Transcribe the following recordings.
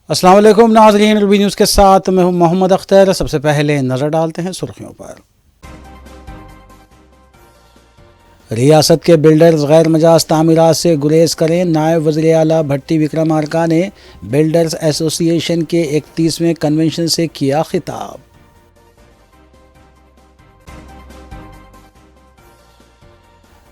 अस्सलाम वालेकुम नाज़रीन, रूबी न्यूज़ के साथ मैं हूं मोहम्मद अख्तर। सबसे पहले नज़र डालते हैं सुर्खियों पर। रियासत के बिल्डर्स गैर मजाज तामीरात से गुरेज करें। नायब वज़ीर आला भट्टी विक्रमार्का ने बिल्डर्स एसोसिएशन के 31वें कन्वेंशन से किया खिताब।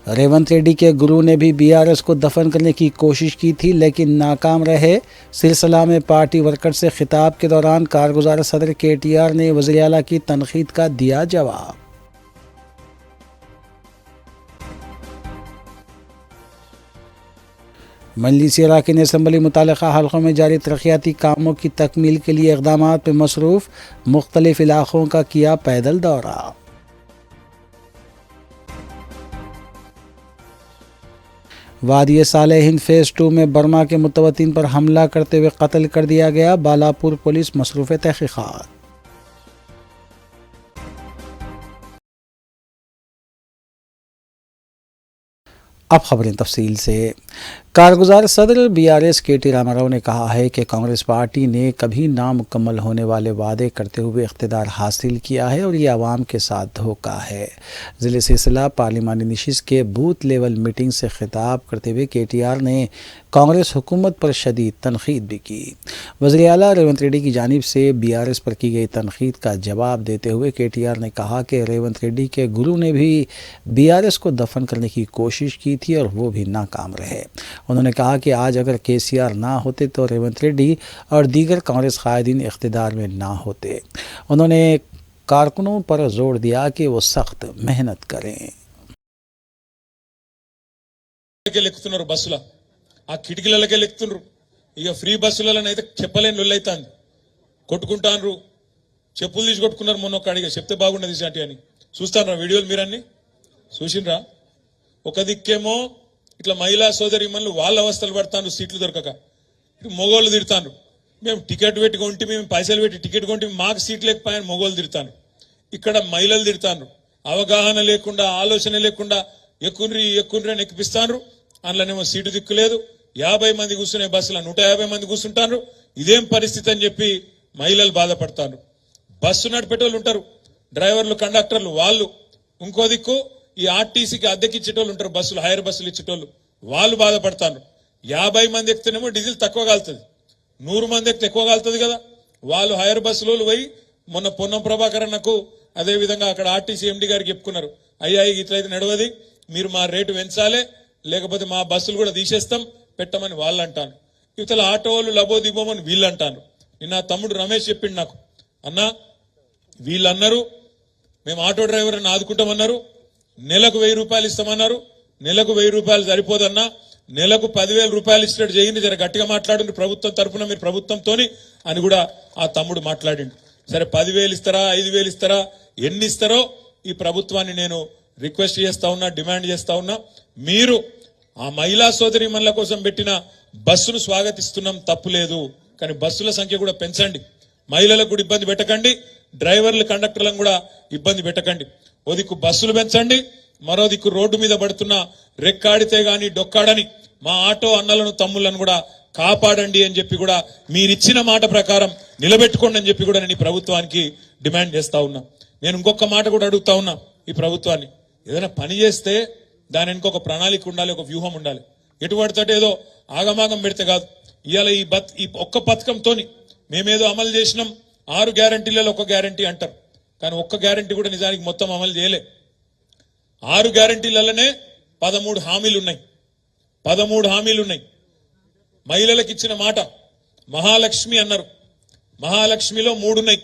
रेवंत रेड्डी के गुरु ने भी बीआरएस को दफन करने की कोशिश की थी लेकिन नाकाम रहे। सिलसिला में पार्टी वर्कर से खिताब के दौरान कारगुजार सदर केटीआर ने वज़ीर आला की तनकीद का दिया जवाब। मजलिस अराकीन असम्बली मुतालिका हल्कों में जारी तरक्याती कामों की तकमील के लिए इक़दाम पर मसरूफ़। मुख्तलिफ इलाक़ों का किया पैदल दौरा। वादी साले हिंद फेज़ 2 में बर्मा के मुतवत्तिन पर हमला करते हुए कत्ल कर दिया गया। बालापुर पुलिस मसरूफ़ तहक़ीक़ात। अब खबरें तफसील से। कारगुजार सदर बीआरएस केटी रामाराव ने कहा है कि कांग्रेस पार्टी ने कभी नामुकम्मल होने वाले वादे करते हुए इख्तिदार हासिल किया है और ये आवाम के साथ धोखा है। ज़िले सिलसिला पार्लिमानी नशिस्त के बूथ लेवल मीटिंग से खिताब करते हुए केटीआर ने कांग्रेस हुकूमत पर शदीद तनकीद भी की। वज़ीर आला रेवंत रेड्डी की जानिब से बीआरएस पर की गई तनकीद का जवाब देते हुए केटीआर ने कहा कि रेवंत रेड्डी के गुरु ने भी बीआरएस को दफन करने की कोशिश की थी और वो भी नाकाम रहे। उन्होंने कहा कि आज अगर केसीआर ना होते तो रेवंत रेड्डी और दीगर कांग्रेस कायदीन इख्तिदार में ना होते। उन्होंने कारकुनों पर जोर दिया कि वो सख्त मेहनत करें। ఆ కిటికీలకే లెక్కుతుండ్రు ఇక ఫ్రీ బస్సులలోనైతే చెప్పలేని లొల్లైతాంది కొట్టుకుంటాన్రు చెప్పులు తీసి కొట్టుకున్నారు మొన్న ఒక అడిగా చెప్తే బాగుండదు ఇసాంటి అని చూస్తారా వీడియోలు మీరన్నీ చూసిండ్రా ఒక దిక్కేమో ఇట్లా మహిళా సోదరిమణులు వాళ్ళ అవస్థలు పడతాను సీట్లు దొరకక మొగోళ్ళు తిడతాను మేము టికెట్ పెట్టి కొంటే మేము పైసలు పెట్టి టికెట్ కొంటే మాకు సీట్ లేకపోయాను మొగోళ్ళు తిడతాను ఇక్కడ మహిళలు తిడతాను అవగాహన లేకుండా ఆలోచన లేకుండా ఎక్కుండ్రి అని ఎక్కిపిస్తాను అందులోనేమో సీటు దిక్కులేదు 50 మంది కూర్చునే బస్సులో 150 మంది కూర్చుంటారు ఇదేం పరిస్థితి అని చెప్పి మహిళలు బాధపడతారు బస్సు నడిపేటోళ్ళు ఉంటారు డ్రైవర్లు కండక్టర్లు వాళ్ళు ఇంకో దిక్కు ఈ ఆర్టీసీకి అద్దెకిచ్చేటోళ్ళు ఉంటారు బస్సులు హైర్ బస్సులు ఇచ్చేటోళ్ళు వాళ్ళు బాధపడతారు 50 మంది ఎక్కితేనేమో డీజిల్ తక్కువ కాలుతుంది 100 మంది ఎక్కితే ఎక్కువ కాలుతుంది కదా వాళ్ళు హైర్ బస్సులు పోయి మొన్న పొన్నం ప్రభాకర్ అన్నకు అదే విధంగా అక్కడ ఆర్టీసీ ఎండి గారికి చెప్పుకున్నారు అయ్యా ఇట్లయితే నడవది మీరు మా రేటు పెంచాలే లేకపోతే మా బస్సులు కూడా తీసేస్తాం పెట్టమని వాళ్ళు అంటాను ఇవతల ఆటో వాళ్ళు లబోదిబోమని వీళ్ళు అంటాను నిన్న తమ్ముడు రమేష్ చెప్పిండు నాకు అన్నా వీళ్ళు అన్నారు మేము ఆటో డ్రైవర్ని ఆదుకుంటామన్నారు నెలకు 1000 రూపాయలు ఇస్తామన్నారు నెలకు 1000 రూపాయలు సరిపోదన్నా నెలకు 10,000 రూపాయలు ఇచ్చినట్టు చేయండి జర గట్టిగా మాట్లాడండి ప్రభుత్వం తరఫున మీరు ప్రభుత్వంతోని అని కూడా ఆ తమ్ముడు మాట్లాడిండు సరే 10,000 ఇస్తారా 5,000 ఇస్తారా ఎన్ని ఇస్తారో ఈ ప్రభుత్వాన్ని నేను రిక్వెస్ట్ చేస్తా ఉన్నా డిమాండ్ చేస్తా ఉన్నా మీరు ఆ మహిళా సోదరీమణుల కోసం పెట్టిన బస్సును స్వాగతిస్తున్నాం తప్పులేదు కానీ బస్సుల సంఖ్య కూడా పెంచండి మహిళలకు కూడా ఇబ్బంది పెట్టకండి డ్రైవర్లు కండక్టర్లను కూడా ఇబ్బంది పెట్టకండి ఓ దిక్కు బస్సులు పెంచండి మరో దిక్కు రోడ్డు మీద పడుతున్న రెక్కాడితే గాని డొక్కాడని మా ఆటో అన్నలను తమ్ముళ్లను కూడా కాపాడండి అని చెప్పి కూడా మీరిచ్చిన మాట ప్రకారం నిలబెట్టుకోండి అని చెప్పి కూడా నేను ఈ ప్రభుత్వానికి డిమాండ్ చేస్తా ఉన్నా నేను ఇంకొక మాట కూడా అడుగుతా ఉన్నా ఈ ప్రభుత్వాన్ని ఏదైనా పని చేస్తే దాని ఇంకొక ప్రణాళిక ఉండాలి ఒక వ్యూహం ఉండాలి ఎటుపడితే ఏదో ఆగమాగం పెడితే కాదు ఇవాళ ఈ ఒక్క పథకంతోని మేమేదో అమలు చేసినాం 6 గ్యారంటీలలో ఒక గ్యారంటీ అంటారు కానీ ఒక్క గ్యారంటీ కూడా నిజానికి మొత్తం అమలు చేయలే 6 గ్యారంటీలలోనే 13 హామీలు ఉన్నాయి మహిళలకు ఇచ్చిన మాట మహాలక్ష్మి అన్నారు మహాలక్ష్మిలో 3 ఉన్నాయి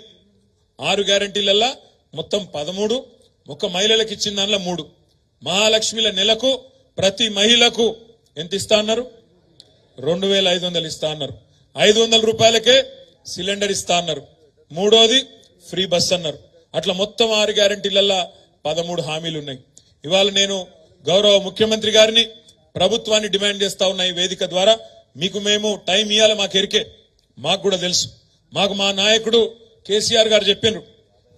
6 గ్యారంటీలలో మొత్తం 13 ఒక్క మహిళలకు ఇచ్చిన దానిలో 3 మహాలక్ష్మిల నెలకు ప్రతి మహిళకు ఎంత ఇస్తా అన్నారు 2,500 ఇస్తా అన్నారు 500 రూపాయలకే సిలిండర్ ఇస్తా అన్నారు మూడోది ఫ్రీ బస్ అన్నారు అట్లా మొత్తం 6 గ్యారంటీలల్లో 13 హామీలు ఉన్నాయి ఇవాళ నేను గౌరవ ముఖ్యమంత్రి గారిని ప్రభుత్వాన్ని డిమాండ్ చేస్తా ఉన్నా ఈ వేదిక ద్వారా మీకు మేము టైం ఇవ్వాలి మాకు ఎరికే మాకు కూడా తెలుసు మాకు మా నాయకుడు కేసీఆర్ గారు చెప్పారు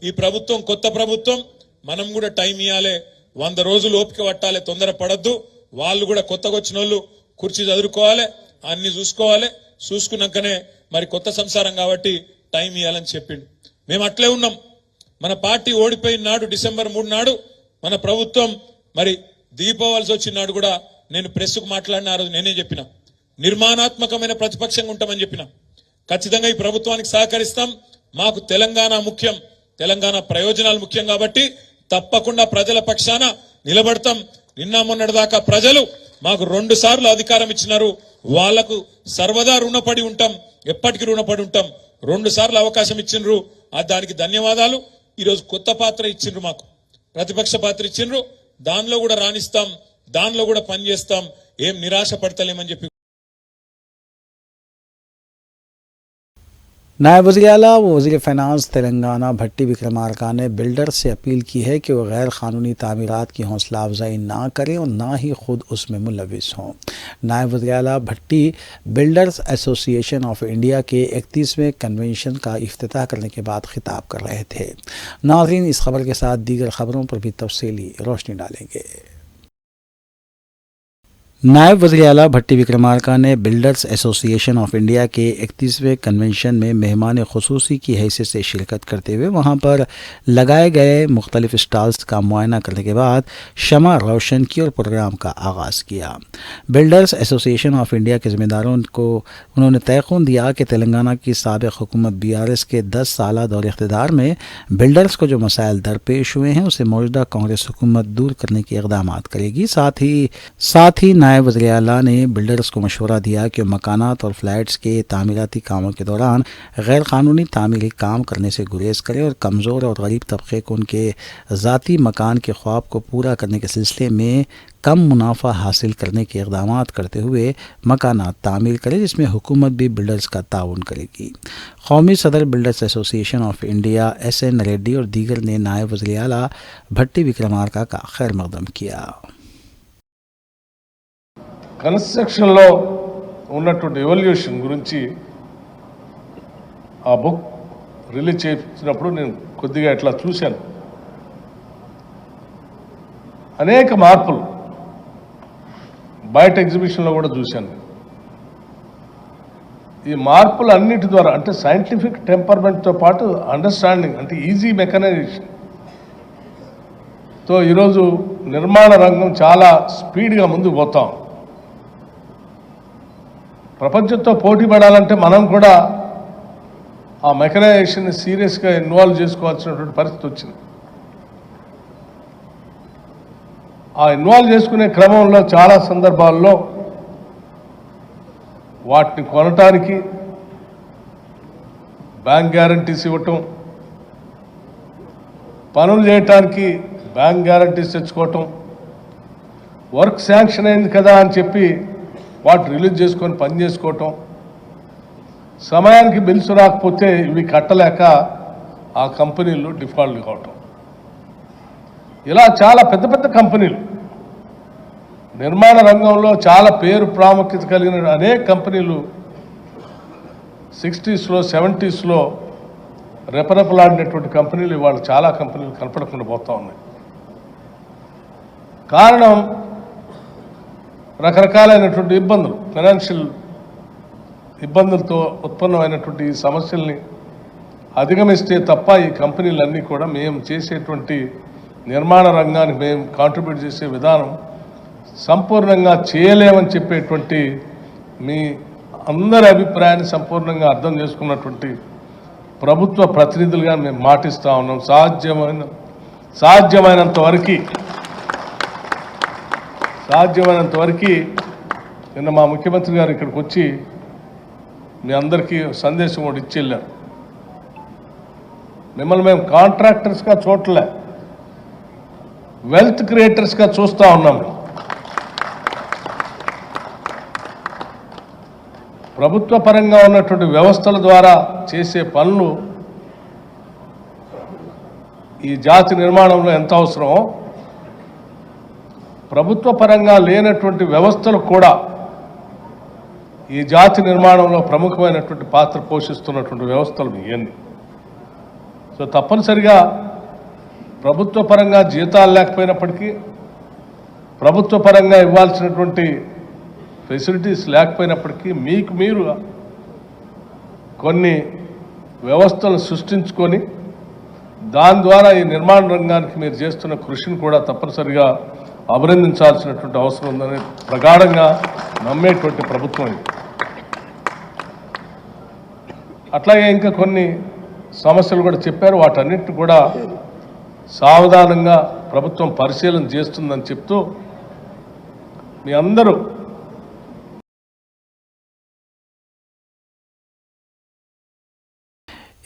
ఈ ప్రభుత్వం కొత్త ప్రభుత్వం మనం కూడా టైం ఇవ్వాలి 100 రోజులు ఓపిక పట్టాలి తొందర పడద్దు వాళ్ళు కూడా కొత్తగా వచ్చిన వాళ్ళు కుర్చీ చదువుకోవాలి అన్ని చూసుకోవాలి చూసుకున్నాకనే మరి కొత్త సంసారం కాబట్టి టైం ఇవ్వాలని చెప్పిండు. మేము అట్లే ఉన్నాం. మన పార్టీ ఓడిపోయిన నాడు డిసెంబర్ 3 నాడు మన ప్రభుత్వం మరి దిగిపోవాల్సి వచ్చిన నాడు కూడా నేను ప్రెస్కు మాట్లాడిన ఆ రోజు నేనే చెప్పిన నిర్మాణాత్మకమైన ప్రతిపక్షంగా ఉంటామని చెప్పిన. ఖచ్చితంగా ఈ ప్రభుత్వానికి సహకరిస్తాం. మాకు తెలంగాణ ముఖ్యం, తెలంగాణ ప్రయోజనాలు ముఖ్యం కాబట్టి తప్పకుండా ప్రజల పక్షాన నిలబడతాం. నిన్న మొన్నటిదాకా ప్రజలు మాకు 2 సార్లు అధికారం ఇచ్చినారు. వాళ్లకు సర్వదా రుణపడి ఉంటాం, ఎప్పటికీ రుణపడి ఉంటాం. 2 సార్లు అవకాశం ఇచ్చిండ్రు, దానికి ధన్యవాదాలు. ఈరోజు కొత్త పాత్ర ఇచ్చిండ్రు, మాకు ప్రతిపక్ష పాత్ర ఇచ్చిండ్రు. దానిలో కూడా రాణిస్తాం, దానిలో కూడా పనిచేస్తాం, ఏం నిరాశ పడతలేమని చెప్పి. नायब वज़ीर-ए-आला व वज़ीर फ़ाइनांस तेलंगाना भट्टी विक्रमार्का ने बिल्डर्स से अपील की है कि वह गैर क़ानूनी तामीरात की हौसला अफजाई ना करें और ना ही खुद उसमें मुलविस हों। नायब वज़ीर-ए-आला भट्टी बिल्डर्स एसोसिएशन ऑफ इंडिया के 31वें कन्वेंशन का इफ्तिताह करने के बाद खिताब कर रहे थे। नाज़रीन, इस खबर के साथ दीगर खबरों पर भी तफसीली रोशनी डालेंगे। नायब वज़ीर-ए-आला भट्टी विक्रमार्का ने बिल्डर्स एसोसिएशन ऑफ इंडिया के 31वें कन्वेंशन में मेहमान ख़ुसूसी की हैसियत से शिरकत करते हुए वहां पर लगाए गए मुख्तलिफ स्टॉल्स का मुआयना करने के बाद शमा रोशन की और प्रोग्राम का आगाज़ किया। बिल्डर्स एसोसिएशन ऑफ इंडिया के ज़िम्मेदारों को उन्होंने तयक़ुन दिया कि तेलंगाना की साबिक़ हुकूमत BRS के 10 साल दौर इक़्तिदार में बिल्डर्स को जो मसाइल दरपेश हुए हैं उसे मौजूदा कांग्रेस हुकूमत दूर करने के इक़दाम करेगी। साथ ही नायब वज़ीर-ए-आला ने बिल्डर्स को मशवरा दिया कि मकानात और फ्लैट्स के तामीराती कामों के दौरान गैर कानूनी तामीरी काम करने से गुरेज करें और कमज़ोर और गरीब तबके को उनके ज़ाती मकान के ख्वाब को पूरा करने के सिलसिले में कम मुनाफा हासिल करने के इक़दाम करते हुए मकानात तामीर करें, जिसमें हुकूमत भी बिल्डर्स का ताउन करेगी। कौमी सदर builders association of India SN Reddy और दीगर ने नायब वज़ीर-ए-आला भट्टी विक्रमार्का का खैर मकदम किया। కన్స్ట్రక్షన్లో ఉన్నటువంటి ఎవల్యూషన్ గురించి ఆ బుక్ రిలీజ్ చేసినప్పుడు నేను కొద్దిగా ఇట్లా చూశాను. అనేక మార్పులు బయట ఎగ్జిబిషన్లో కూడా చూశాను. ఈ మార్పులు అన్నిటి ద్వారా అంటే సైంటిఫిక్ టెంపర్మెంట్తో పాటు అండర్స్టాండింగ్ అంటే ఈజీ మెకనైజేషన్తో ఈరోజు నిర్మాణ రంగం చాలా స్పీడ్గా ముందుకు పోతాం. ప్రపంచంతో పోటీ పడాలంటే మనం కూడా ఆ మెకనైజేషన్ని సీరియస్గా ఇన్వాల్వ్ చేసుకోవాల్సినటువంటి పరిస్థితి వచ్చింది. ఆ ఇన్వాల్వ్ చేసుకునే క్రమంలో చాలా సందర్భాల్లో వాటిని కొనటానికి బ్యాంక్ గ్యారంటీస్ ఇవ్వటం, పనులు చేయటానికి బ్యాంక్ గ్యారంటీస్ తెచ్చుకోవటం, వర్క్ శాంక్షన్ అయింది కదా అని చెప్పి వాటి రిలీజ్ చేసుకొని పని చేసుకోవటం, సమయానికి బిల్స్ రాకపోతే ఇవి కట్టలేక ఆ కంపెనీలు డిఫాల్ట్ కావటం, ఇలా చాలా పెద్ద పెద్ద కంపెనీలు నిర్మాణ రంగంలో చాలా పేరు ప్రాముఖ్యత కలిగిన అనేక కంపెనీలు 60s, 70s రెపరెపలాడినటువంటి కంపెనీలు ఇవాళ చాలా కంపెనీలు కనపడకుండా పోతూ ఉన్నాయి. కారణం రకరకాలైనటువంటి ఇబ్బందులు, ఫైనాన్షియల్ ఇబ్బందులతో ఉత్పన్నమైనటువంటి ఈ సమస్యల్ని అధిగమిస్తే తప్ప ఈ కంపెనీలన్నీ కూడా మేము చేసేటువంటి నిర్మాణ రంగానికి మేము కాంట్రిబ్యూట్ చేసే విధానం సంపూర్ణంగా చేయలేమని చెప్పేటువంటి మీ అందరి అభిప్రాయాన్ని సంపూర్ణంగా అర్థం చేసుకున్నటువంటి ప్రభుత్వ ప్రతినిధులుగా మేము మాటిస్తూ ఉన్నాం. సాధ్యమైనంత వరకు నిన్న మా ముఖ్యమంత్రి గారు ఇక్కడికి వచ్చి మీ అందరికీ సందేశం కూడా ఇచ్చి వెళ్ళారు. మిమ్మల్ని మేము కాంట్రాక్టర్స్గా చూడలే, వెల్త్ క్రియేటర్స్గా చూస్తూ ఉన్నాము. ప్రభుత్వ పరంగా ఉన్నటువంటి వ్యవస్థల ద్వారా చేసే పనులు ఈ జాతి నిర్మాణంలో ఎంత అవసరమో ప్రభుత్వ పరంగా లేనటువంటి వ్యవస్థలు కూడా ఈ జాతి నిర్మాణంలో ప్రముఖమైనటువంటి పాత్ర పోషిస్తున్నటువంటి వ్యవస్థలు ఇవన్నీ. సో తప్పనిసరిగా ప్రభుత్వ పరంగా జీతాలు లేకపోయినప్పటికీ, ప్రభుత్వ పరంగా ఇవ్వాల్సినటువంటి ఫెసిలిటీస్ లేకపోయినప్పటికీ మీకు మీరు కొన్ని వ్యవస్థలను సృష్టించుకొని దాని ద్వారా ఈ నిర్మాణ రంగానికి మీరు చేస్తున్న కృషిని కూడా తప్పనిసరిగా అభినందించాల్సినటువంటి అవసరం ఉందని ప్రగాఢంగా నమ్మేటువంటి ప్రభుత్వం ఇది. అట్లాగే ఇంకా కొన్ని సమస్యలు కూడా చెప్పారు. వాటన్నిటిని కూడా సావధానంగా ప్రభుత్వం పరిశీలన చేస్తుందని చెప్తూ మీ అందరూ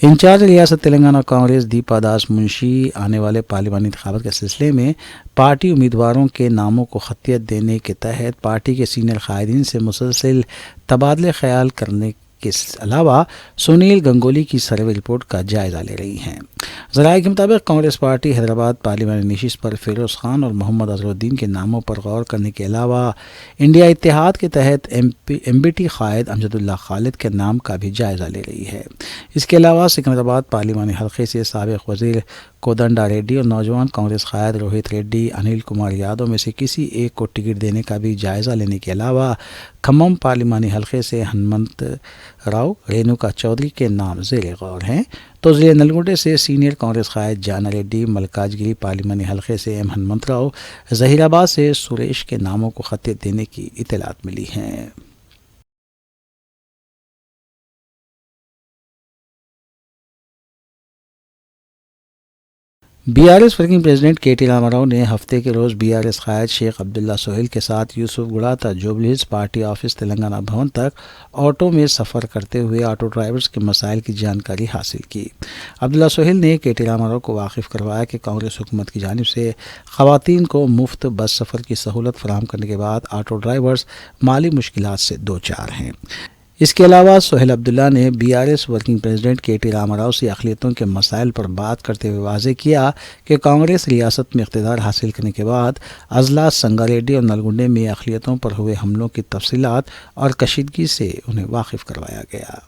इंचार्ज रियासत तेलंगाना कांग्रेस दीपा दास मुंशी आने वाले पार्लिमानी इंतखाबात के सिलसिले में पार्टी उम्मीदवारों के नामों को खतियत देने के तहत पार्टी के सीनियर कायदीन से मुसलसल तबादले ख्याल करने के अलावा सुनील गंगोली की सर्वे रिपोर्ट का जायजा ले रही हैं। ज़राए के मुताबिक कांग्रेस पार्टी हैदराबाद पार्लिमानी नशिस्त पर फिरोज़ खान और मोहम्मद अजहरुद्दीन के नामों पर गौर करने के अलावा इंडिया इत्तेहाद के तहत एमबीटी कायद अमजदुल्ला खालिद के नाम का भी जायजा ले रही है। इसके अलावा सिकंदराबाद पार्लिमानी हल्के से साबिक वज़ीर कोदंडा रेड्डी और नौजवान कांग्रेस कायद रोहित रेड्डी, अनिल कुमार यादव में से किसी एक को टिकट देने का भी जायजा लेने के अलावा खम्मम पार्लिमानी हल्के से हनुमंत राव, रेणुका चौधरी के नाम ज़ेर गौर हैं। तो ज़िले नलगुंडे से सीनियर कांग्रेस कायद जाना रेड्डी, मल्काजगिरी पार्लिमानी हल्के से एम हनुमंत राव, जहीराबाद से सुरेश के नामों को खतियत देने की इत्तलात मिली हैं। BRS working president K.T.. Ramarao ने हफ्ते के रोज़ बीआरएस कायद शेख अब्दुल्ला सोहेल के साथ Yousufguda Jubilee Hills party office Telangana Bhavan तक ऑटो में सफ़र करते हुए ऑटो ड्राइवर्स के मसाइल की जानकारी हासिल की। अब्दुल्ला सोहेल ने के.टी. रामाराव को वाकिफ़ करवाया कि कांग्रेस हुकूमत की जानिब से ख़वातीन को मुफ्त बस सफ़र की सहूलत फराहम करने के बाद ऑटो ड्राइवर्स माली मुश्किलात से दो चार हैं। इसके अलावा सोहेल अब्दुल्ला ने BRS working president K.T.. Ramarao से अक़लियतों के मसाइल पर बात करते हुए वाज़ेह किया कि कांग्रेस रियासत में इक़्तिदार हासिल करने के बाद अजला संगारेड्डी और नलगुंडे में अक़लियतों पर हुए हमलों की तफसीलात और कशीदगी से उन्हें वाकिफ़ करवाया गया।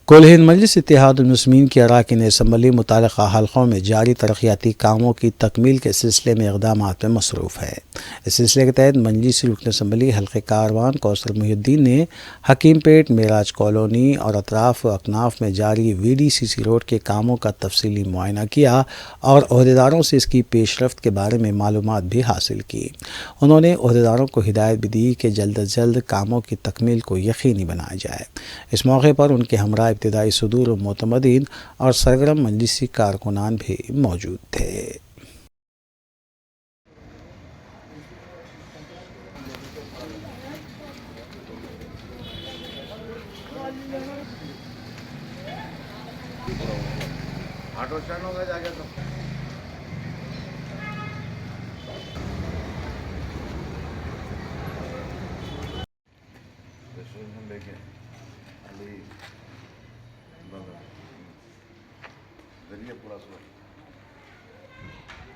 कुल हिंद मजलिस इत्तेहादुल मुस्लिमीन की अरकान असम्बली मुताल्लिक़ा हल्क़ों में जारी तरक्याती कामों की तकमील के सिलसिले में इक़दामात में मसरूफ़ है। इस सिलसिले के तहत मजलिसी रुकन असम्बली हल्क़े कारवान कौसर मुहिउद्दीन ने हकीमपेट, मेराज कॉलोनी और अतराफ़ व अकनाफ़ में जारी VDCC रोड के कामों का तफसीली मुआयना किया और अहदेदारों से इसकी पेशरफ्त के बारे में मालूमात भी हासिल की। उन्होंने अहदेदारों को हिदायत भी दी कि जल्द अज जल्द कामों की तकमील को यकीनी बनाया जाए। इस मौके पर उनके हमरा इब्तिदाई सुदूर व मोतमदीन और सरगर्म मजलिसी कारकुनान भी मौजूद थे। ऑटो स्टैंड होगा जाके तो रेस्टोरेंट लेके अली जरिए पूरा सो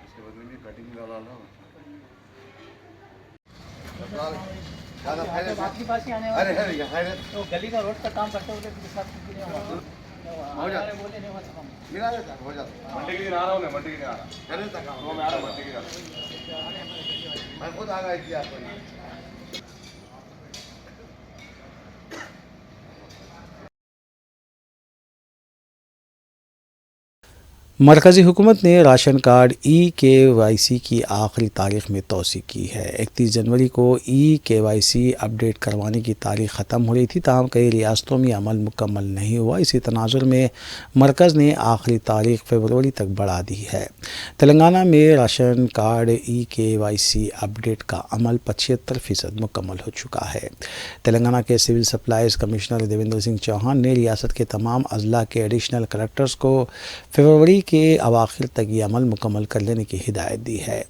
इसके बाद में कटिंग डाला ना आपके पास ही आने अरे वाले अरे तो गली का रोड का काम करते हुए किसी साथ कुछ नहीं हुआ हो जाता बोले नहीं हुआ था काम। मिला देता हो जाता मंडी के दिन आ रहा हूँ मैं, मंडी के दिन आ रहा हूँ, कर देता काम मैं आ रहा हूँ मंडी के दिन आ रहा हूँ। मैं खुद आ गया किया आपको मरकज़ी हुकूमत ने राशन कार्ड EKYC की आखिरी तारीख में तोसी की है। 31 जनवरी को EKYC अपडेट करवाने की तारीख ख़त्म हो रही थी, ताहम कई रियासतों में अमल मुकम्मल नहीं हुआ। इसी तनाजुर में मरकज़ ने आखिरी तारीख फरवरी तक बढ़ा दी है। तेलंगाना में राशन कार्ड EKYC अपडेट का अमल 75% मुकम्मल हो चुका है। तेलंगाना के civil supplies commissioner Devendra Singh Chauhan ने रियासत के तमाम अजला के एडिशनल कलेक्टर्स को फरवरी के अवाखिर तक ये अमल मुकम्मल कर लेने की हिदायत दी है।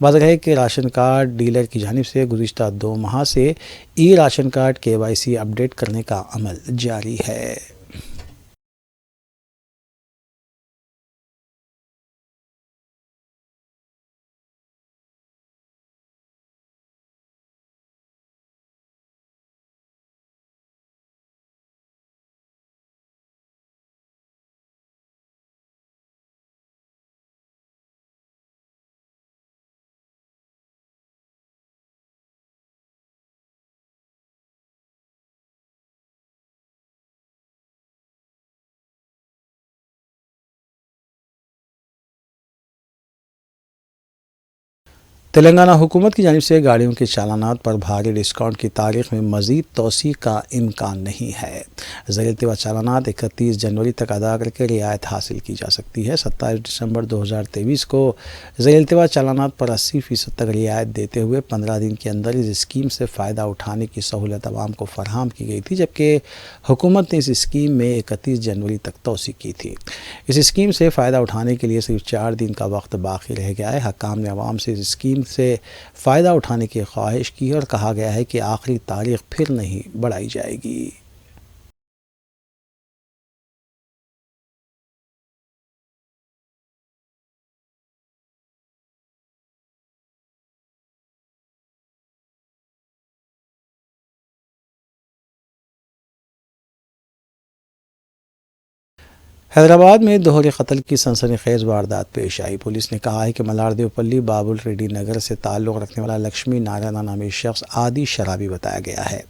वाज़ेह है कि राशन कार्ड डीलर की जानिब से गुज़िश्ता 2 माह से ई राशन कार्ड KYC अपडेट करने का अमल जारी है। तेलंगाना हुकूमत की जानिब से गाड़ियों के चालानात पर भारी डिस्काउंट की तारीख में मज़ीद तोसी का इम्कान नहीं है। ज़ेर-इल्तिवा चालानात 31 जनवरी तक अदा करके रियायत हासिल की जा सकती है। 27 दिसंबर 2023 को ज़ेर-इल्तिवा चालानात पर 80% तक रियायत देते हुए 15 दिन के अंदर इस स्कीम से फ़ायदा उठाने की सहूलत आवाम को फराहम की गई थी, जबकि हुकूमत ने इस स्कीम में 31 जनवरी तक तोसी की थी। इस स्कीम से फ़ायदा उठाने के लिए सिर्फ 4 दिन का वक्त बाकी रह गया है। हकाम ने आवाम से इस स्कीम से फ़ायदा उठाने की ख्वाहिश की है और कहा गया है कि आखिरी तारीख फिर नहीं बढ़ाई जाएगी। हैदराबाद में दोहरे कत्ल की सनसनीखेज वारदात पेश आई। पुलिस ने कहा है कि मलारदेवपल्ली बाबुल रेड्डी नगर से ताल्लुक़ रखने वाला लक्ष्मी नारायण नामी शख्स आदि शराबी बताया गया है।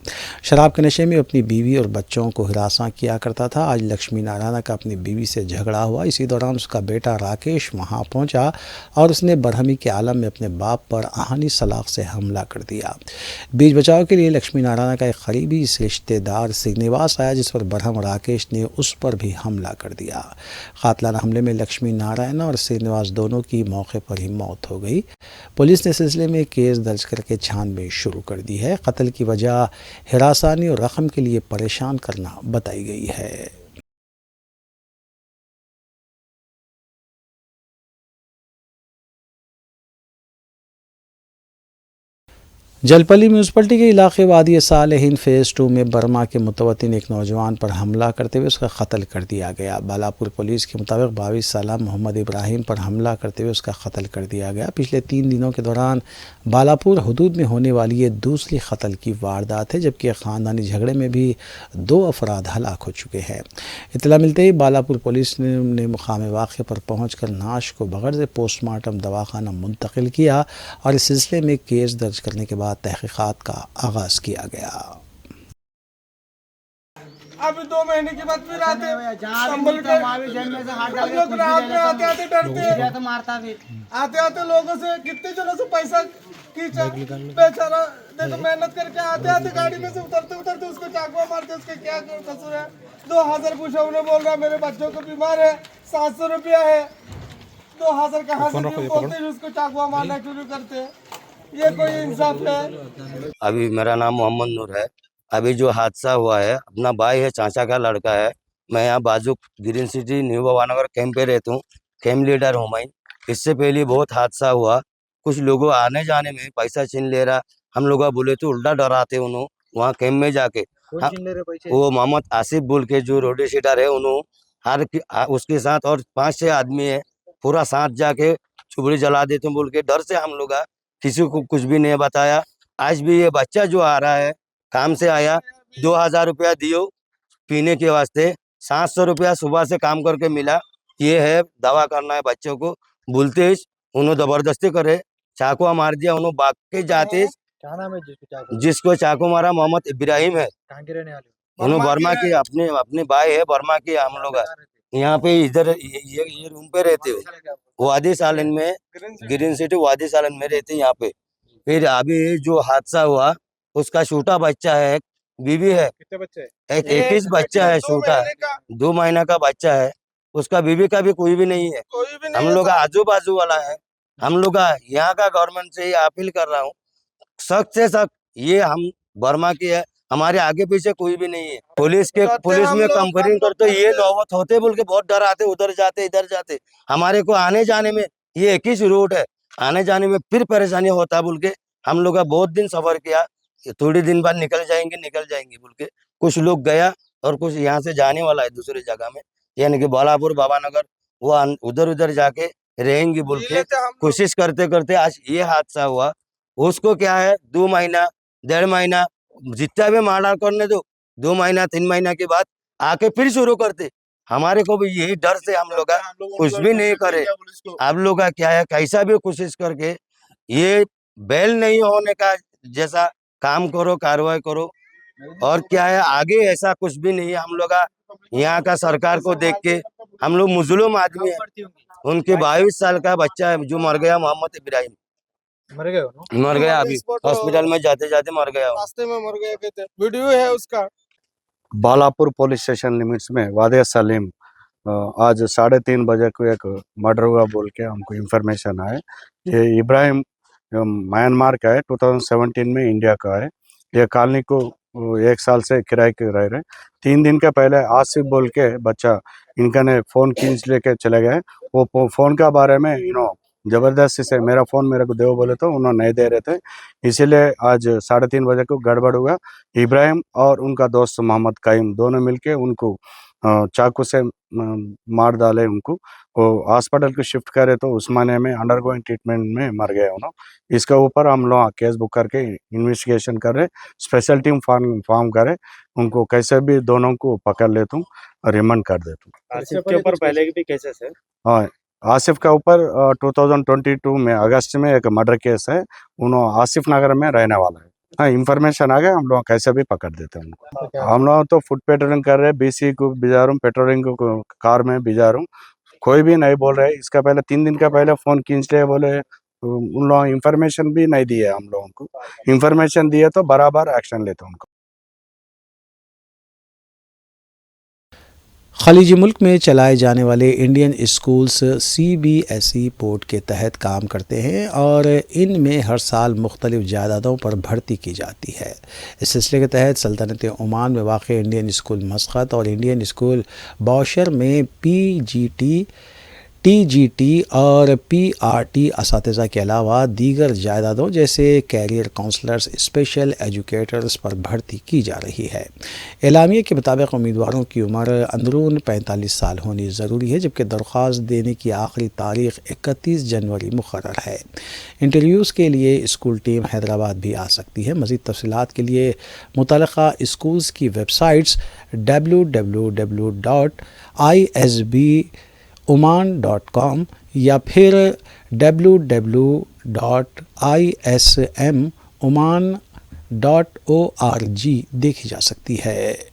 शराब के नशे में अपनी बीवी और बच्चों को हिरासा किया करता था। आज लक्ष्मी नारायण का अपनी बीवी से झगड़ा हुआ। इसी दौरान उसका बेटा राकेश वहां पहुंचा और उसने बरहमी के आलम में अपने बाप पर आहानी सलाख से हमला कर दिया। बीच बचाव के लिए लक्ष्मी नारायण का एक करीबी रिश्तेदार श्रीनिवास आया, जिस पर बरहम राकेश ने उस पर भी हमला कर दिया। कातलाना हमले में लक्ष्मी नारायण और श्रीनिवास दोनों की मौके पर ही मौत हो गई। पुलिस ने सिलसिले में केस दर्ज करके छानबीन शुरू कर दी है। कत्ल की वजह हिरासानी और रकम के लिए परेशान करना बताई गई है। जलपली म्यूनसिपलिटी के इलाके वादी सालेहीन फ़ेज़ 2 में बर्मा के मुतवत्तिन एक नौजवान पर हमला करते हुए उसका कत्ल कर दिया गया। बालापुर पुलिस के मुताबिक 22 साला मोहम्मद इब्राहिम पर हमला करते हुए उसका कत्ल कर दिया गया। पिछले 3 दिनों के दौरान बालापुर हदूद में होने वाली ये दूसरी कत्ल की वारदात है, जबकि ख़ानदानी झगड़े में भी 2 अफराद हलाक हो चुके हैं। इत्तला मिलते ही बालापुर पुलिस ने मुकाम वाक़े पर पहुँच कर नाश को बग़र्ज़ पोस्टमार्टम दवाखाना मुंतकिल किया और इस सिलसिले में केस दर्ज करने के बाद तहकीकात का आगाज किया गया। अभी 2 महीने के बाद फिर आते संभल के हम लोग रात में आते आते डरते आते आते लोगों से कितने जनों से पैसा खींचा। बेचारा देखो मेहनत करके आते आते गाड़ी में से उतरते उतरते उसको चाकू मारते। उसके क्या कसूर है? 2000 पूछा, उन्हें बोल रहा मेरे बच्चों को बीमार है, 700 रुपया है। 2000 कहाँ से बोलते उसको चाकू मारना शुरू करते। ये कोई इंसाफ है? अभी मेरा नाम मोहम्मद नूर है। अभी जो हादसा हुआ है, अपना भाई है, चाचा का लड़का है। मैं यहाँ बाजू ग्रीन सिटी न्यू भवानगर कैंप पे रहता हूँ, कैंप लीडर हूँ मैं। इससे पहले बहुत हादसा हुआ। कुछ लोगों आने जाने में पैसा छीन ले रहा। हम लोग बोले तो उल्टा डराते उन्होंने वहाँ कैंप में जाके। वो मोहम्मद आसिफ बोल के जो रोड शीटर है, उन्होंने उसके साथ और 5-6 आदमी है, पूरा साथ जाके चुबड़ी जला देते बोल के डर से हम लोग किसी को कुछ भी नहीं बताया। आज भी ये बच्चा जो आ रहा है काम से आया, 2000 रुपया दियो पीने के वास्ते, 700 रुपया सुबह से काम करके मिला। ये है दवा करना है बच्चों को बोलते, उन्होंने जबरदस्ती करे, चाकू मार दिया। उन्होंने भाग के जाते। क्या नाम है जिसको चाकू मारा मोहम्मद इब्राहिम है। उन्होंने बर्मा के अपने भाई है, बर्मा के। हम लोग यहाँ पे इधर ये रूम पे रहते हो, वादी सालन में, ग्रीन सिटी वादी सालन में रहते यहाँ पे। फिर अभी जो हादसा हुआ उसका छोटा बच्चा है, बीवी है। कितने बच्चे? एक 21 बच्चा है, छोटा 2 महीना का बच्चा है। उसका बीवी का भी कोई भी नहीं है। हम लोग आजू बाजू वाला है। हम लोग यहाँ का गवर्नमेंट से ये अपील कर रहा हूँ, सख्त से सख्त ये हम बर्मा की है, हमारे आगे पीछे कोई भी नहीं है। पुलिस हम में लोग कंप्लेन करते ये नौबत होते बोल के बहुत डर आते, उधर जाते इधर जाते। हमारे को आने जाने में ये एक ही रूट है, आने जाने में फिर परेशानी होता बोल के हम लोग का बहुत दिन सफर किया। थोड़ी दिन बाद निकल जाएंगे बोल के कुछ लोग गया और कुछ यहाँ से जाने वाला है दूसरी जगह में, यानी कि बालापुर बाबा नगर, वो उधर उधर जाके रहेंगे बोल के कोशिश करते करते आज ये हादसा हुआ। उसको क्या है 2 महीना 1.5 महीना जितना भी मार्डर करने दो, 2 महीना 3 महीना के बाद आके फिर शुरू करते। हमारे को भी यही डर से हम लोग कुछ भी नहीं करे। आप लोग का क्या है, कैसा भी कोशिश करके ये बेल नहीं होने का जैसा काम करो, कार्रवाई करो। और क्या है आगे ऐसा कुछ भी नहीं है। हम लोग यहाँ का सरकार को देख के हम लोग मुजलूम आदमी है। उनके 22 साल का बच्चा है जो मर गया, मोहम्मद इब्राहिम मर गया, अभी हॉस्पिटल में जाते जाते मर गया। रास्ते में मर गए थे, वीडियो है उसका। बालापुर पुलिस स्टेशन लिमिट्स में वादे सलीम आज 3:30 बजे को एक मर्डर हुआ बोल के हमको इन्फॉर्मेशन आए। ये इब्राहिम म्यांमार का है, 2017 में इंडिया का है। ये कॉलोनी को 1 साल से किराए के रह रहे। 3 दिन के पहले आसिफ बोल के बच्चा इनका ने फोन खींच लेके चले गए। वो फोन का बारे में जबरदस्ती से मेरा फोन मेरे को दो बोले तो उन्होंने नहीं दे रहे थे, इसीलिए आज 3:30 बजे को गड़बड़ हुआ। इब्राहिम और उनका दोस्त मोहम्मद काइम दोनों मिलके उनको चाकू से मार डाले। उनको वो हॉस्पिटल को शिफ्ट करे तो उस्मानिया में अंडरगोइंग ट्रीटमेंट में मर गए उन्होंने। इसके ऊपर हम लोग केस बुक करके इन्वेस्टिगेशन कर रहे, स्पेशल टीम फॉर्म करे, उनको कैसे भी दोनों को पकड़ लेता हूँ और रिमांड कर देता हूँ। आसिफ के ऊपर पहले भी केसेस है? हाँ, आसिफ का ऊपर 2022 में अगस्त में एक मर्डर केस है। उन्होंने आसिफ नगर में रहने वाला है। हाँ, इन्फॉर्मेशन आ गया, हम लोग कैसे भी पकड़ देते हैं उनको। हम लोग तो फुट पेट्रोलिंग कर रहे, BC को भिजा रहा हूँ, पेट्रोलिंग को कार में भिजा रहा हूँ, कोई भी नहीं बोल रहे। इसका पहले 3 दिन का पहले फोन खींच ले बोले, उन लोग इन्फॉर्मेशन भी नहीं दिए। हम लोगों को इन्फॉर्मेशन दिए तो बराबर एक्शन लेते उनको। खलीजी मुल्क में चलाए जाने वाले इंडियन स्कूल्स CBSE बोर्ड के तहत काम करते हैं और इनमें हर साल मुख्तलिफ जायदादों पर भर्ती की जाती है। इस सिलसिले के तहत सल्तनत ओमान में वाक़ इंडियन स्कूल मस्कत और इंडियन स्कूल बौशर में PGT, TGT और PRT असातिज़ा के अलावा दीगर जायदादों जैसे कैरियर काउंसलर्स, स्पेशल एजुकेटर्स पर भर्ती की जा रही है। एलामिया के मुताबिक उम्मीदवारों की उम्र अंदरून 45 साल होनी ज़रूरी है, जबकि दरख्वास्त देने की आखिरी तारीख़ 31 जनवरी मुकर्रर है। इंटरव्यूज़ के लिए स्कूल टीम हैदराबाद भी आ सकती है। मज़ीद तफ़सीलात के लिए मुतल्लिक़ा स्कूल्स की वेबसाइट्स www.isboman.com या फिर www.ismoman.org देखी जा सकती है।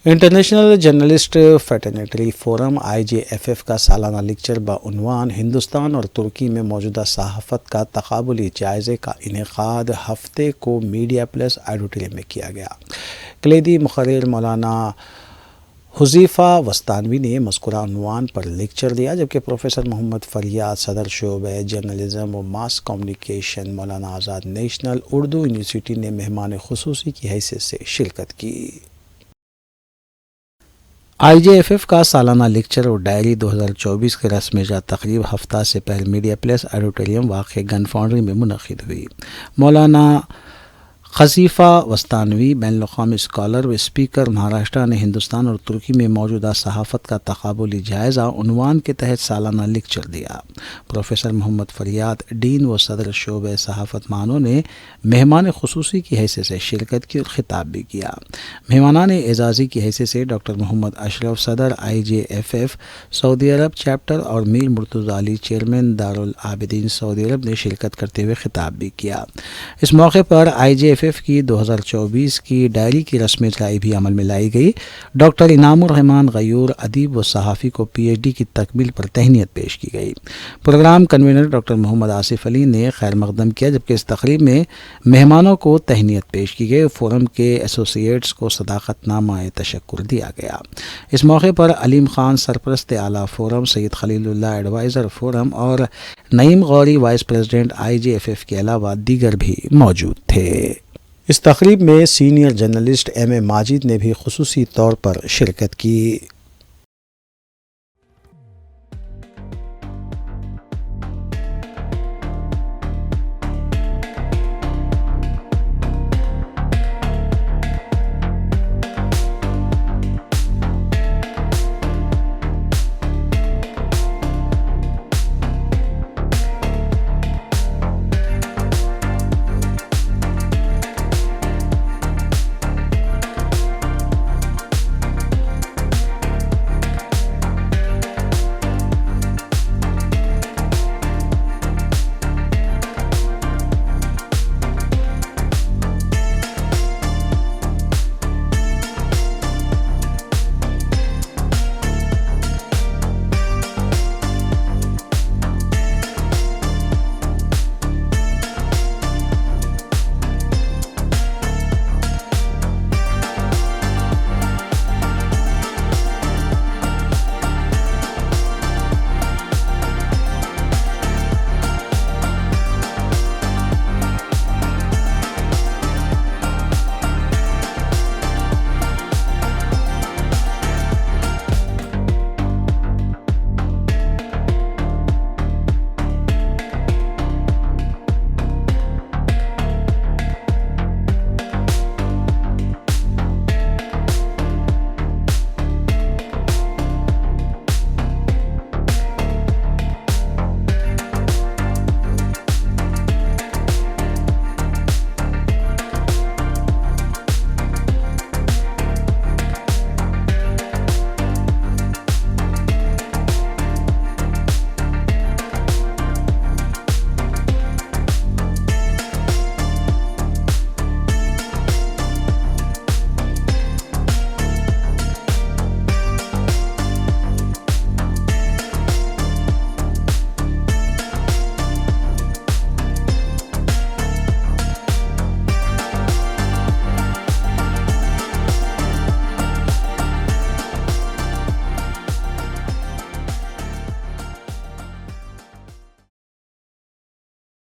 International journalist fraternity forum IJFF का सालाना लेक्चर बउनवान हिंदुस्तान और तुर्की में मौजूदा सहाफ़त का तक़ाबुली जायज़े का इनेक़ाद हफ्ते को मीडिया प्लस ऑडिटोरियम में किया गया। कलीदी मुक़र्रिर मौलाना हुज़ीफ़ा वस्तानवी ने मज़कूरा उन्वान पर लेक्चर दिया, जबकि प्रोफेसर मोहम्मद फ़रियाद सदर शोबे जर्नलिज़म व मास कम्युनिकेशन मौलाना आज़ाद नेशनल उर्दू यूनिवर्सिटी ने मेहमान ख़ुसूसी की हैसियत से शिरकत की। IJFF का सालाना लेक्चर और डायरी 2024 की रस्म तकरीब हफ्ता से पहले मीडिया प्लस ऑडिटोरियम वाक़ गन फाउंड्री में मुनक़िद हुई। मौलाना खसीफ़ा वस्तानवी बैनुल-अक़वामी स्कॉलर व स्पीकर महाराष्ट्र ने हिंदुस्तान और तुर्की में मौजूदा सहाफ़त का तक़ाबुली जायज़ा उन्वान के तहत सालाना लेक्चर दिया। प्रोफेसर मोहम्मद फ़रियाद डीन व सदर शोबे सहाफ़त मानों ने मेहमान ख़ुसूसी की हैसियत से शिरकत की और ख़िताब भी किया। मेहमानान एज़ाज़ी की हैसियत से डॉक्टर मोहम्मद अशरफ सदर IJFF सऊदी अरब चैप्टर और मीर मुर्तज़ा अली चेयरमैन दारुल आबिदीन सऊदी अरब ने शिरकत करते हुए ख़िताब भी किया। इस मौके पर IJFF की 2024 की डायरी की रस्म इजराई भी अमल में लाई गई। डॉक्टर इनामुर रहमान गयूर अदीब व सहाफ़ी को PhD की तकमील पर तहनीत पेश की गई। Programme convener doctor Mohammad Asif Ali ने खैर मकदम किया, जबकि इस तकरीब में मेहमानों को तहनीत पेश की गई। फोरम के एसोसिएट्स को सदाकतनामा तशक्कुर दिया गया। इस मौके पर अलीम खान सरपरस्त आला forum, Syed Khalilullah adviser forum और Naeem Ghauri vice president IJFF के अलावा दीगर भी मौजूद थे। इस तकरीब में सीनियर जर्नलिस्ट M.A. माजिद ने भी खुसूसी तौर पर शिरकत की।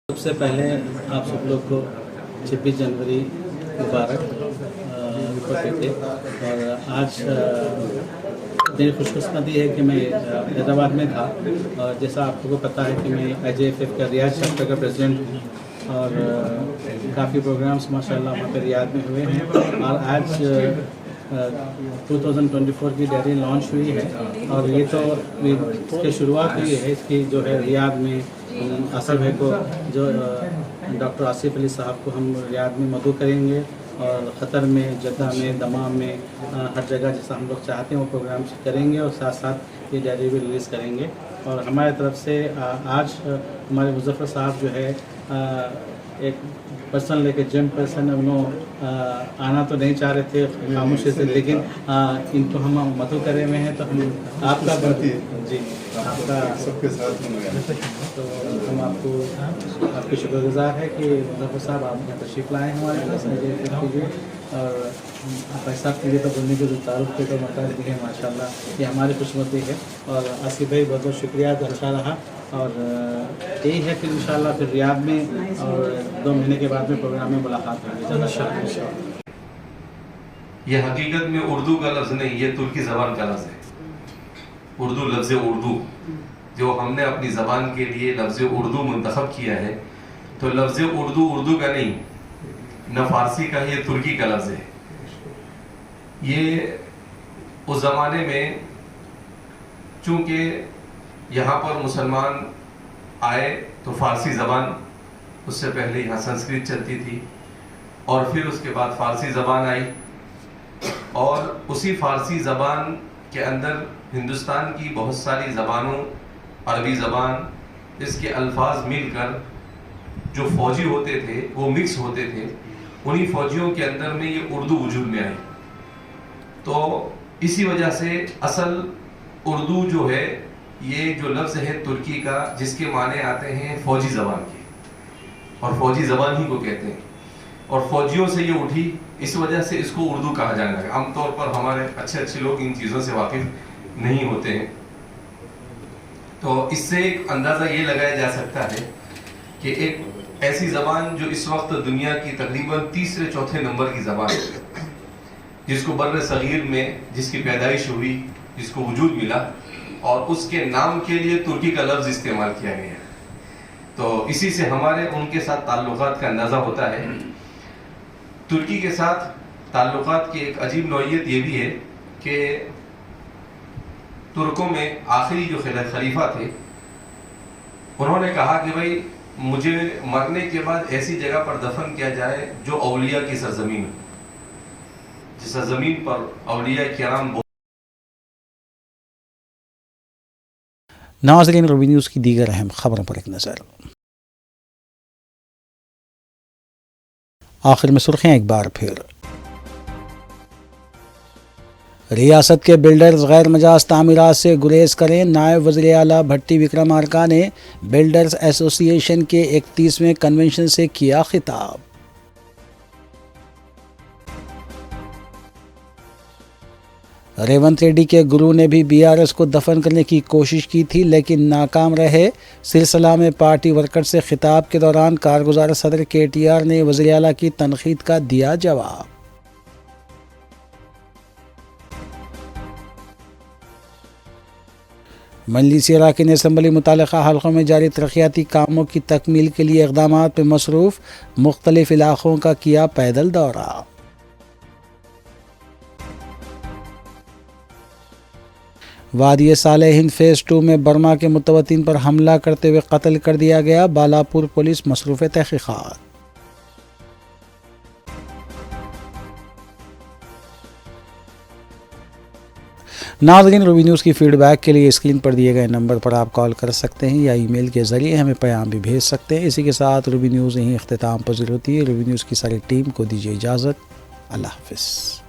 सबसे पहले आप सब लोग को 26 जनवरी मुबारक देते। और आज मेरी खुशकिस्मती है कि मैं हैदराबाद में था, और जैसा आप लोगों को पता है कि मैं IJFF का रियाद चैप्टर का प्रेसिडेंट हूँ, और काफ़ी प्रोग्राम्स माशाल्लाह वहाँ पर रियाद में हुए हैं। और आज 2024 की डायरी लॉन्च हुई है, और ये तो इसकी शुरुआत हुई है। इसकी जो है रियाद में आसिफ भाई को, जो डॉक्टर आसिफ अली साहब को हम रियाद में मदऊ करेंगे, और ख़तर में, जद्दा में, दमाम में, हर जगह जैसा हम लोग चाहते हैं वो प्रोग्राम करेंगे, और साथ साथ ये डायरी भी रिलीज़ करेंगे। और हमारे तरफ से आज हमारे मुज़फ़्फ़र साहब जो है एक पर्सन लेके जिम पर्सन, उन्होंने आना तो नहीं चाह रहे थे खामोशी से, लेकिन इनको हम मदऊ करे हुए हैं। तो हम आपका जी आपका सबके साथ तो हम आपके शुक्रगुजार है कि मुज़फ़्फ़र साहब आप यहाँ तशरीफ़ लाए हमारे पास। और भाई साहब के लिए तो बोलने के जो तारुफ के तो मकान दिए हैं माशाल्लाह, ये हमारी खुशमती है। और आसिफ भाई बहुत बहुत शुक्रिया, अच्छा रहा। और यही है फिर इंशाल्लाह फिर रियाद में और 2 महीने के बाद में प्रोग्राम में मुलाकात होगी इंशाल्लाह। ये हकीकत में उर्दू का लफ्ज़ नहीं, ये तुर्की ज़बान का लफ्ज़ है। उर्दू लफ्ज़ उर्दू जो हमने अपनी ज़बान के लिए लफ्ज़ उर्दू मुंतखब किया है, तो लफ्ज़ उर्दू उर्दू का नहीं, न फारसी का, ये तुर्की का लफ्ज़ है। ये उस ज़माने में चूँकि यहाँ पर मुसलमान आए तो फारसी ज़बान, उससे पहले यहाँ संस्कृत चलती थी और फिर उसके बाद फारसी ज़बान आई और उसी फारसी ज़बान के अंदर हिंदुस्तान की बहुत सारी ज़बानों, अरबी ज़बान, इसके अल्फाज मिलकर जो फ़ौजी होते थे वो मिक्स होते थे। उन्हीं फ़ौजियों के अंदर में ये उर्दू वजूद में आई। तो इसी वजह से असल उर्दू जो है, ये जो लफ्ज़ है तुर्की का, जिसके माने आते हैं फ़ौजी ज़बान के, और फ़ौजी ज़बान ही को कहते हैं, और फ़ौजियों से ये उठी, इस वजह से इसको उर्दू कहा जाने लगा। आमतौर पर हमारे अच्छे लोग इन चीज़ों से वाकिफ़ नहीं होते हैं। तो इससे एक अंदाज़ा ये लगाया जा सकता है कि एक ऐसी ज़बान जो इस वक्त दुनिया की तकरीबन तीसरे चौथे नंबर की ज़बान है, जिसको बर्र सगीर में जिसकी पैदाइश हुई, जिसको वजूद मिला, और उसके नाम के लिए तुर्की का लफ्ज़ इस्तेमाल किया गया। तो इसी से हमारे उनके साथ ताल्लुकात का अंदाज़ा होता है। तुर्की के साथ ताल्लुकात की एक अजीब नौइयत ये भी है कि तुर्कों में आखिरी जो खलीफा थे, उन्होंने कहा कि भाई मुझे मरने के बाद ऐसी जगह पर दफन किया जाए जो औलिया की सरजमीन हो, जिस सरजमीन पर औलिया किराम। नाज़रीन, रूबी न्यूज़ की दीगर अहम खबरों पर एक नज़र। आखिर में सुर्खियां एक बार फिर। रियासत के बिल्डर्स गैर मजाज तामीरात से गुरेज करें, नायब वज़ीर आला भट्टी विक्रमार्का ने बिल्डर्स एसोसिएशन के 31वें कन्वेंशन से किया खिताब। रेवंत रेड्डी के गुरु ने भी बीआरएस को दफन करने की कोशिश की थी लेकिन नाकाम रहे। सिलसिला में पार्टी वर्कर से खिताब के दौरान कारगुजार सदर केटीआर ने वज़ीर आला की तनकीद का दिया जवाब। मजलिस अराकीन असम्बली मुतालिका हल्कों में जारी तरक्याती कामों की तकमील के लिए इक़दामात में मसरूफ़, मुख्तलिफ इलाक़ों का किया पैदल दौरा। वादी साले हिंद फ़ेज़ 2 में बर्मा के मुतवत्तिन पर हमला करते हुए कत्ल कर दिया गया, बालापुर पुलिस मसरूफ़ तहक़ीक़ात। नाज़रीन, रूबी न्यूज़ की फ़ीडबैक के लिए स्क्रीन पर दिए गए नंबर पर आप कॉल कर सकते हैं या ईमेल के ज़रिए हमें पैगाम भी भेज सकते हैं। इसी के साथ रूबी न्यूज़ यहीं इख्तिताम पज़ीर होती है। रूबी न्यूज़ की सारी टीम को दीजिए इजाज़त। अल्लाह हाफ़िज़।